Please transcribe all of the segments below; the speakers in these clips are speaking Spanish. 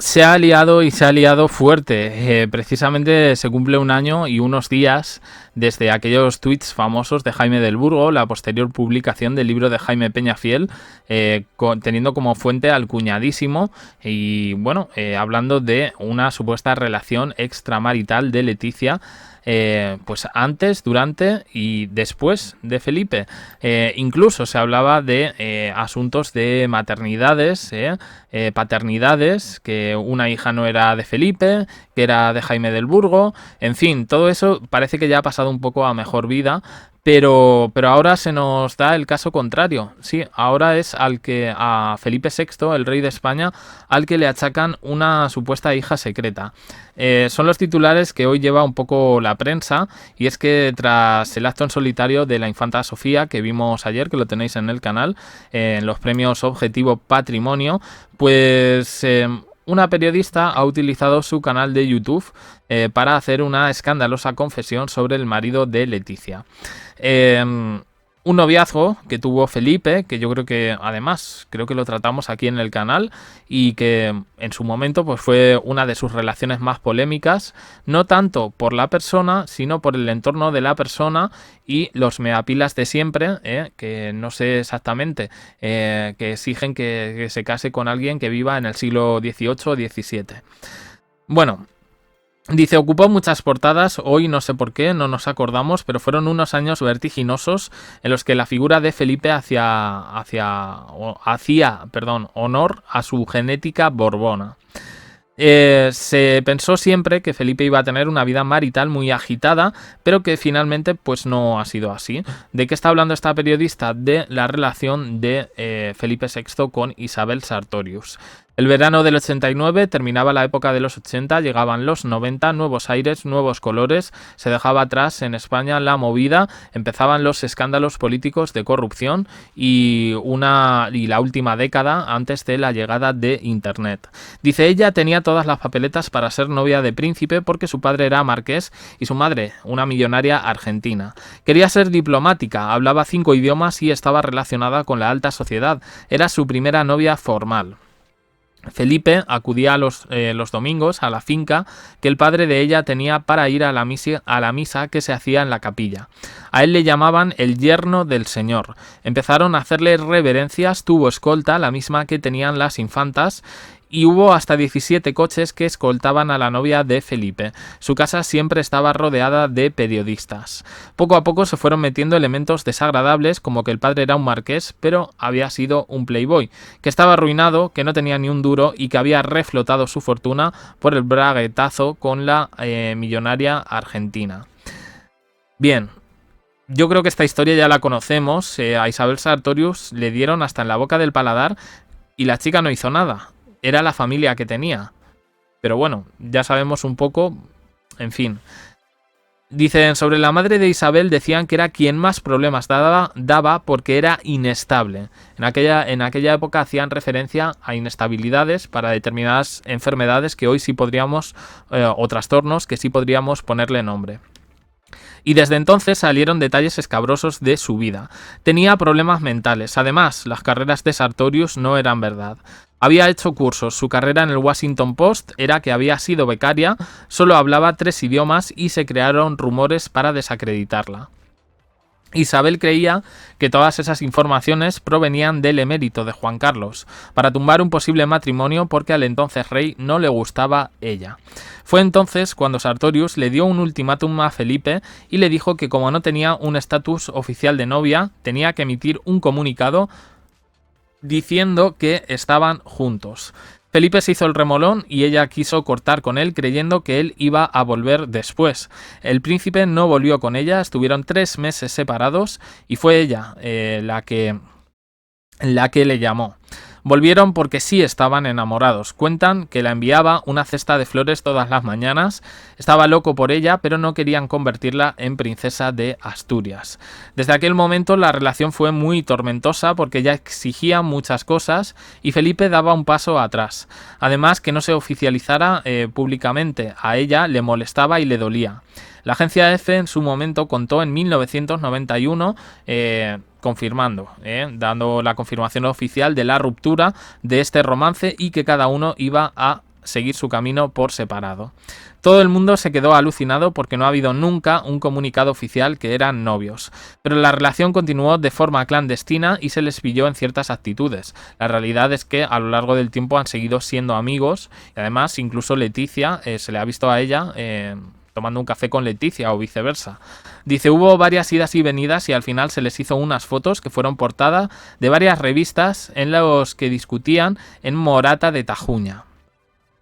Se ha liado y se ha liado fuerte. Precisamente se cumple un año y unos días desde aquellos tweets famosos de Jaime del Burgo, la posterior publicación del libro de Jaime Peñafiel, teniendo como fuente al cuñadísimo y, bueno, hablando de una supuesta relación extramarital de Leticia. Pues antes, durante y después de Felipe. Incluso se hablaba de asuntos de maternidades, paternidades, que una hija no era de Felipe, que era de Jaime del Burgo. En fin, todo eso parece que ya ha pasado un poco a mejor vida. Pero ahora se nos da el caso contrario. Sí, ahora es a Felipe VI, el rey de España, al que le achacan una supuesta hija secreta. Son los titulares que hoy lleva un poco la prensa, y es que tras el acto en solitario de la infanta Sofía, que vimos ayer, que lo tenéis en el canal, en los premios Objetivo Patrimonio, pues una periodista ha utilizado su canal de YouTube para hacer una escandalosa confesión sobre el marido de Leticia. Un noviazgo que tuvo Felipe, que yo creo que además creo que lo tratamos aquí en el canal, y que en su momento pues fue una de sus relaciones más polémicas, no tanto por la persona, sino por el entorno de la persona y los meapilas de siempre, que no sé exactamente, que exigen que se case con alguien que viva en el siglo XVIII o XVII. Bueno, dice, ocupó muchas portadas, hoy no sé por qué, no nos acordamos, pero fueron unos años vertiginosos en los que la figura de Felipe hacía honor a su genética borbona. Se pensó siempre que Felipe iba a tener una vida marital muy agitada, pero que finalmente pues no ha sido así. ¿De qué está hablando esta periodista? De la relación de Felipe VI con Isabel Sartorius. El verano del 89 terminaba la época de los 80, llegaban los 90, nuevos aires, nuevos colores, se dejaba atrás en España la movida, empezaban los escándalos políticos de corrupción y la última década antes de la llegada de Internet. Dice, ella tenía todas las papeletas para ser novia de príncipe porque su padre era marqués y su madre una millonaria argentina. Quería ser diplomática, hablaba 5 idiomas y estaba relacionada con la alta sociedad. Era su primera novia formal. Felipe acudía los domingos a la finca que el padre de ella tenía para ir a la misa que se hacía en la capilla. A él le llamaban el yerno del señor. Empezaron a hacerle reverencias, tuvo escolta, la misma que tenían las infantas, y hubo hasta 17 coches que escoltaban a la novia de Felipe. Su casa siempre estaba rodeada de periodistas. Poco a poco se fueron metiendo elementos desagradables, como que el padre era un marqués, pero había sido un playboy, que estaba arruinado, que no tenía ni un duro y que había reflotado su fortuna por el braguetazo con la millonaria argentina. Bien. Yo creo que esta historia ya la conocemos. A Isabel Sartorius le dieron hasta en la boca del paladar y la chica no hizo nada. Era la familia que tenía. Pero bueno, ya sabemos un poco. En fin. Dicen, sobre la madre de Isabel decían que era quien más problemas daba porque era inestable. En aquella época hacían referencia a inestabilidades para determinadas enfermedades que hoy sí podríamos, o trastornos que sí podríamos ponerle nombre. Y desde entonces salieron detalles escabrosos de su vida. Tenía problemas mentales. Además, las carreras de Sartorius no eran verdad. Había hecho cursos, su carrera en el Washington Post era que había sido becaria, solo hablaba 3 idiomas y se crearon rumores para desacreditarla. Isabel creía que todas esas informaciones provenían del emérito de Juan Carlos, para tumbar un posible matrimonio porque al entonces rey no le gustaba ella. Fue entonces cuando Sartorius le dio un ultimátum a Felipe y le dijo que como no tenía un estatus oficial de novia, tenía que emitir un comunicado diciendo que estaban juntos. Felipe se hizo el remolón y ella quiso cortar con él creyendo que él iba a volver después. El príncipe no volvió con ella, estuvieron 3 meses separados y fue ella la que le llamó. Volvieron porque sí estaban enamorados. Cuentan que la enviaba una cesta de flores todas las mañanas. Estaba loco por ella, pero no querían convertirla en princesa de Asturias. Desde aquel momento la relación fue muy tormentosa porque ella exigía muchas cosas y Felipe daba un paso atrás. Además, que no se oficializara públicamente a ella le molestaba y le dolía. La agencia EFE en su momento contó en 1991 confirmando, dando la confirmación oficial de la ruptura de este romance y que cada uno iba a seguir su camino por separado. Todo el mundo se quedó alucinado porque no ha habido nunca un comunicado oficial que eran novios, pero la relación continuó de forma clandestina y se les pilló en ciertas actitudes. La realidad es que a lo largo del tiempo han seguido siendo amigos y además incluso Leticia se le ha visto a ella tomando un café con Leticia o viceversa. Dice, hubo varias idas y venidas y al final se les hizo unas fotos que fueron portada de varias revistas en los que discutían en Morata de Tajuña.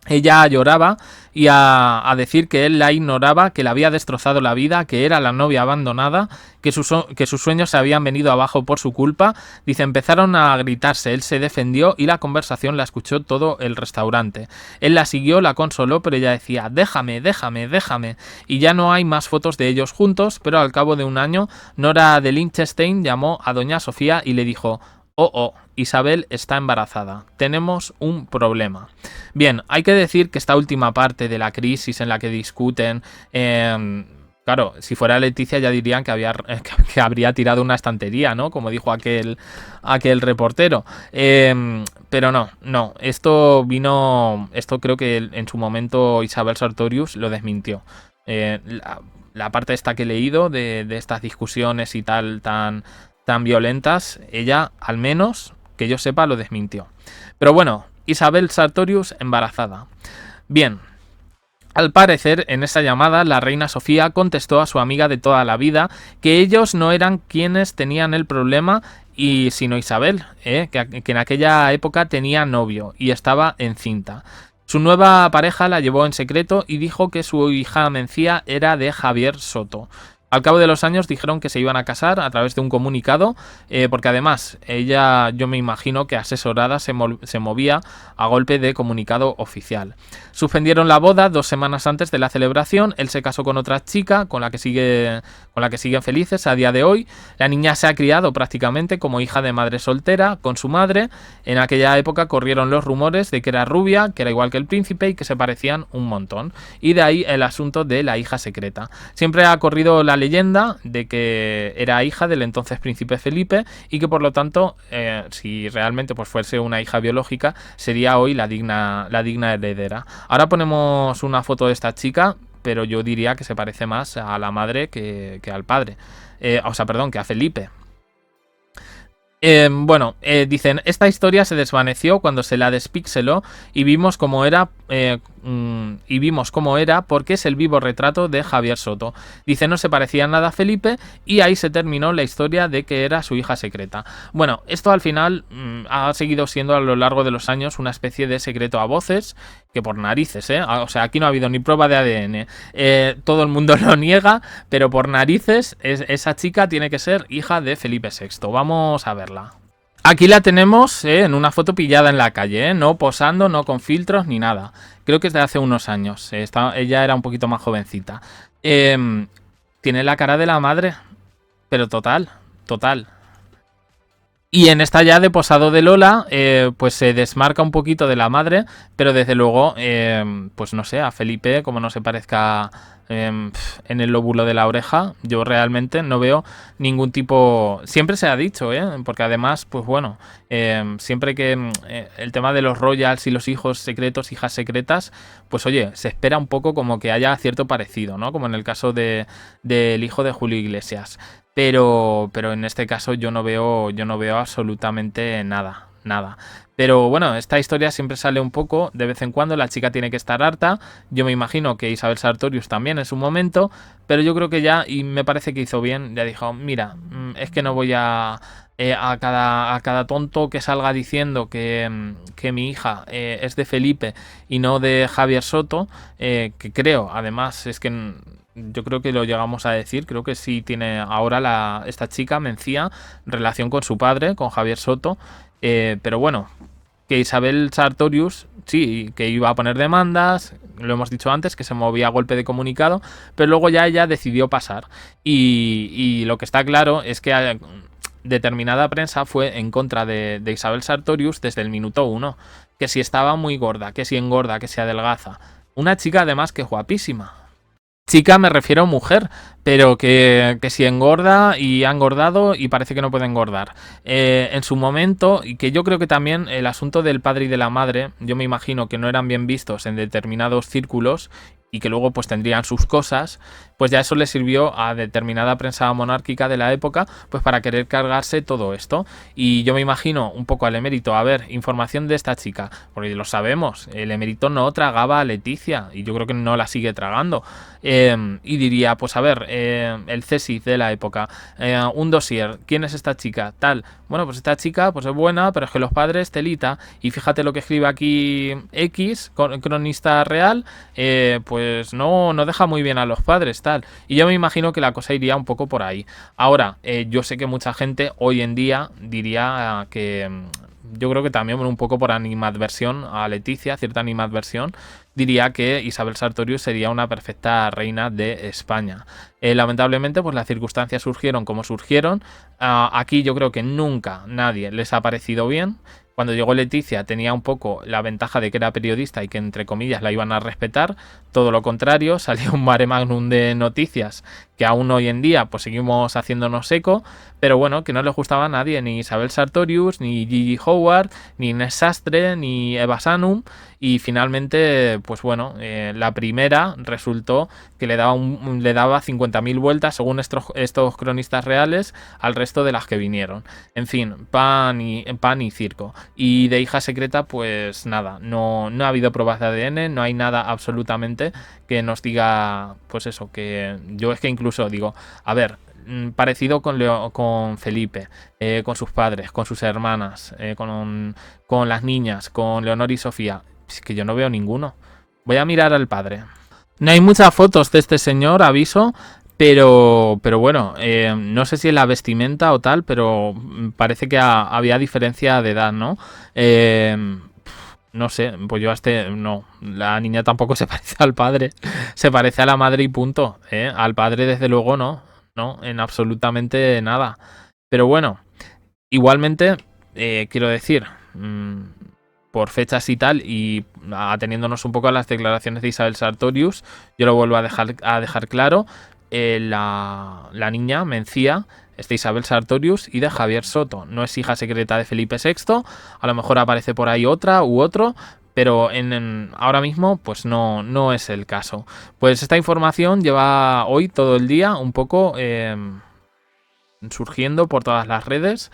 Ella lloraba y a decir que él la ignoraba, que le había destrozado la vida, que era la novia abandonada, que sus sueños se habían venido abajo por su culpa. Dice, empezaron a gritarse, él se defendió y la conversación la escuchó todo el restaurante. Él la siguió, la consoló, pero ella decía, déjame, déjame, déjame. Y ya no hay más fotos de ellos juntos, pero al cabo de un año, Nora de Liechtenstein llamó a doña Sofía y le dijo, oh, Isabel está embarazada. Tenemos un problema. Bien, hay que decir que esta última parte de la crisis en la que discuten... claro, si fuera Leticia ya dirían que habría tirado una estantería, ¿no? Como dijo aquel reportero. Pero no. Esto creo que en su momento Isabel Sartorius lo desmintió. La parte esta que he leído de estas discusiones y tal tan violentas, ella, al menos, que yo sepa, lo desmintió. Pero bueno, Isabel Sartorius embarazada. Bien, al parecer, en esa llamada, la reina Sofía contestó a su amiga de toda la vida que ellos no eran quienes tenían el problema, sino Isabel, que en aquella época tenía novio y estaba encinta. Su nueva pareja la llevó en secreto y dijo que su hija Mencía era de Javier Soto. Al cabo de los años dijeron que se iban a casar a través de un comunicado, porque además ella, yo me imagino que asesorada se movía a golpe de comunicado oficial. Suspendieron la boda 2 semanas antes de la celebración. Él se casó con otra chica con la que siguen felices a día de hoy. La niña se ha criado prácticamente como hija de madre soltera con su madre. En aquella época corrieron los rumores de que era rubia, que era igual que el príncipe y que se parecían un montón. Y de ahí el asunto de la hija secreta. Siempre ha corrido la leyenda de que era hija del entonces príncipe Felipe y que por lo tanto, si realmente pues fuese una hija biológica, sería hoy la digna heredera. Ahora ponemos una foto de esta chica, pero yo diría que se parece más a la madre que al padre. Que a Felipe. Dicen, esta historia se desvaneció cuando se la despixeló y vimos cómo era porque es el vivo retrato de Javier Soto. Dice, no se parecía nada a Felipe y ahí se terminó la historia de que era su hija secreta. Bueno, esto al final ha seguido siendo a lo largo de los años una especie de secreto a voces, que por narices, o sea, aquí no ha habido ni prueba de ADN. Todo el mundo lo niega, pero por narices esa chica tiene que ser hija de Felipe VI. Vamos a verla. Aquí la tenemos en una foto pillada en la calle, no posando, no con filtros ni nada. Creo que es de hace unos años. Ella era un poquito más jovencita. Tiene la cara de la madre, pero total. Y en esta ya de posado de Lola, pues se desmarca un poquito de la madre, pero desde luego, pues no sé, a Felipe, como no se parezca en el lóbulo de la oreja, yo realmente no veo ningún tipo... Siempre se ha dicho, porque además, pues bueno, siempre que el tema de los royals y los hijos secretos, hijas secretas, pues oye, se espera un poco como que haya cierto parecido, ¿no? Como en el caso del hijo de Julio Iglesias. Pero en este caso yo no veo absolutamente nada. Pero bueno, esta historia siempre sale un poco de vez en cuando, la chica tiene que estar harta. Yo me imagino que Isabel Sartorius también en su momento, pero yo creo que ya, y me parece que hizo bien, ya dijo, mira, es que no voy a cada tonto que salga diciendo que mi hija es de Felipe y no de Javier Soto, que creo, además, es que... Yo creo que lo llegamos a decir, creo que sí tiene ahora esta chica, Mencía, relación con su padre, con Javier Soto, pero bueno, que Isabel Sartorius, sí, que iba a poner demandas, lo hemos dicho antes, que se movía a golpe de comunicado, pero luego ya ella decidió pasar, y lo que está claro es que determinada prensa fue en contra de Isabel Sartorius desde el minuto 1, que si estaba muy gorda, que si engorda, que si adelgaza, una chica además que guapísima. Chica me refiero a mujer, pero que si engorda y ha engordado y parece que no puede engordar. En su momento, y que yo creo que también el asunto del padre y de la madre, yo me imagino que no eran bien vistos en determinados círculos y que luego pues tendrían sus cosas, pues ya eso le sirvió a determinada prensa monárquica de la época pues para querer cargarse todo esto. Y yo me imagino un poco al emérito, a ver, información de esta chica, porque lo sabemos, el emérito no tragaba a Leticia y yo creo que no la sigue tragando. Y diría, pues a ver, el CSIC de la época, un dossier, ¿quién es esta chica? Tal, bueno, pues esta chica pues es buena, pero es que los padres telita, y fíjate lo que escribe aquí X, cronista real, pues no deja muy bien a los padres, tal. Y yo me imagino que la cosa iría un poco por ahí. Ahora, yo sé que mucha gente hoy en día diría que... yo creo que también un poco por animadversión a Leticia, cierta animadversión, diría que Isabel Sartorius sería una perfecta reina de España. Lamentablemente, pues las circunstancias surgieron como surgieron. Aquí yo creo que nunca nadie les ha parecido bien. Cuando llegó Leticia tenía un poco la ventaja de que era periodista y que entre comillas la iban a respetar. Todo lo contrario, salió un mare magnum de noticias que aún hoy en día pues seguimos haciéndonos eco, pero bueno, que no les gustaba a nadie, ni Isabel Sartorius, ni Gigi Howard, ni Inés Sastre, ni Eva Sanum, y finalmente, pues bueno, la primera resultó que le daba 50.000 vueltas, según estos cronistas reales, al resto de las que vinieron. En fin, pan y circo. Y de hija secreta, pues nada, no ha habido pruebas de ADN, no hay nada absolutamente que nos diga, pues eso, que yo es que incluso digo, a ver, parecido con Felipe, con sus padres, con sus hermanas, con las niñas, con Leonor y Sofía, es que yo no veo ninguno. Voy a mirar al padre. No hay muchas fotos de este señor, aviso, pero bueno, no sé si en la vestimenta o tal, pero parece que había diferencia de edad, ¿no? No sé, pues yo no, la niña tampoco se parece al padre, se parece a la madre y punto, ¿eh? Al padre desde luego no, en absolutamente nada. Pero bueno, igualmente, quiero decir, por fechas y tal, y ateniéndonos un poco a las declaraciones de Isabel Sartorius, yo lo vuelvo a dejar claro, la niña Mencía es de Isabel Sartorius y de Javier Soto. No es hija secreta de Felipe VI, a lo mejor aparece por ahí otra u otro, pero ahora mismo pues no es el caso. Pues esta información lleva hoy todo el día un poco surgiendo por todas las redes.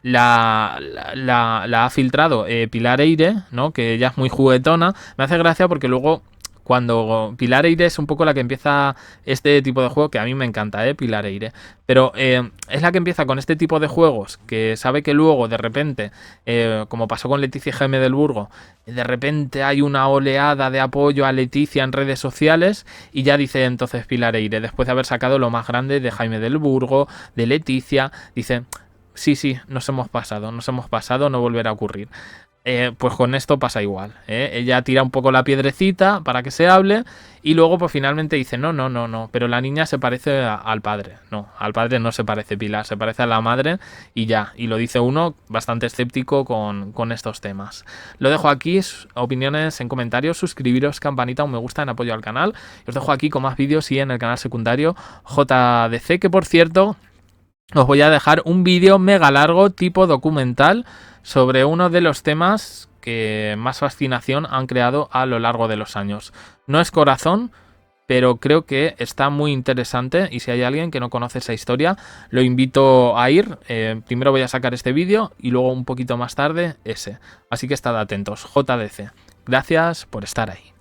La ha filtrado Pilar Eire, ¿no? Que ella es muy juguetona. Me hace gracia porque luego cuando Pilar Eire es un poco la que empieza este tipo de juego, que a mí me encanta, Pilar Eire, pero es la que empieza con este tipo de juegos, que sabe que luego de repente, como pasó con Leticia y Jaime del Burgo, de repente hay una oleada de apoyo a Leticia en redes sociales y ya dice entonces Pilar Eire, después de haber sacado lo más grande de Jaime del Burgo, de Leticia, dice... Sí, nos hemos pasado, no volverá a ocurrir. Pues con esto pasa igual. Ella tira un poco la piedrecita para que se hable y luego pues finalmente dice no, pero la niña se parece al padre. No, al padre no se parece Pilar, se parece a la madre y ya. Y lo dice uno bastante escéptico con estos temas. Lo dejo aquí, opiniones en comentarios, suscribiros, campanita, un me gusta en apoyo al canal. Os dejo aquí con más vídeos y en el canal secundario JDC, que por cierto... os voy a dejar un vídeo mega largo tipo documental sobre uno de los temas que más fascinación han creado a lo largo de los años. No es Corazón, pero creo que está muy interesante y si hay alguien que no conoce esa historia, lo invito a ir. Primero voy a sacar este vídeo y luego un poquito más tarde ese. Así que estad atentos, JDC. Gracias por estar ahí.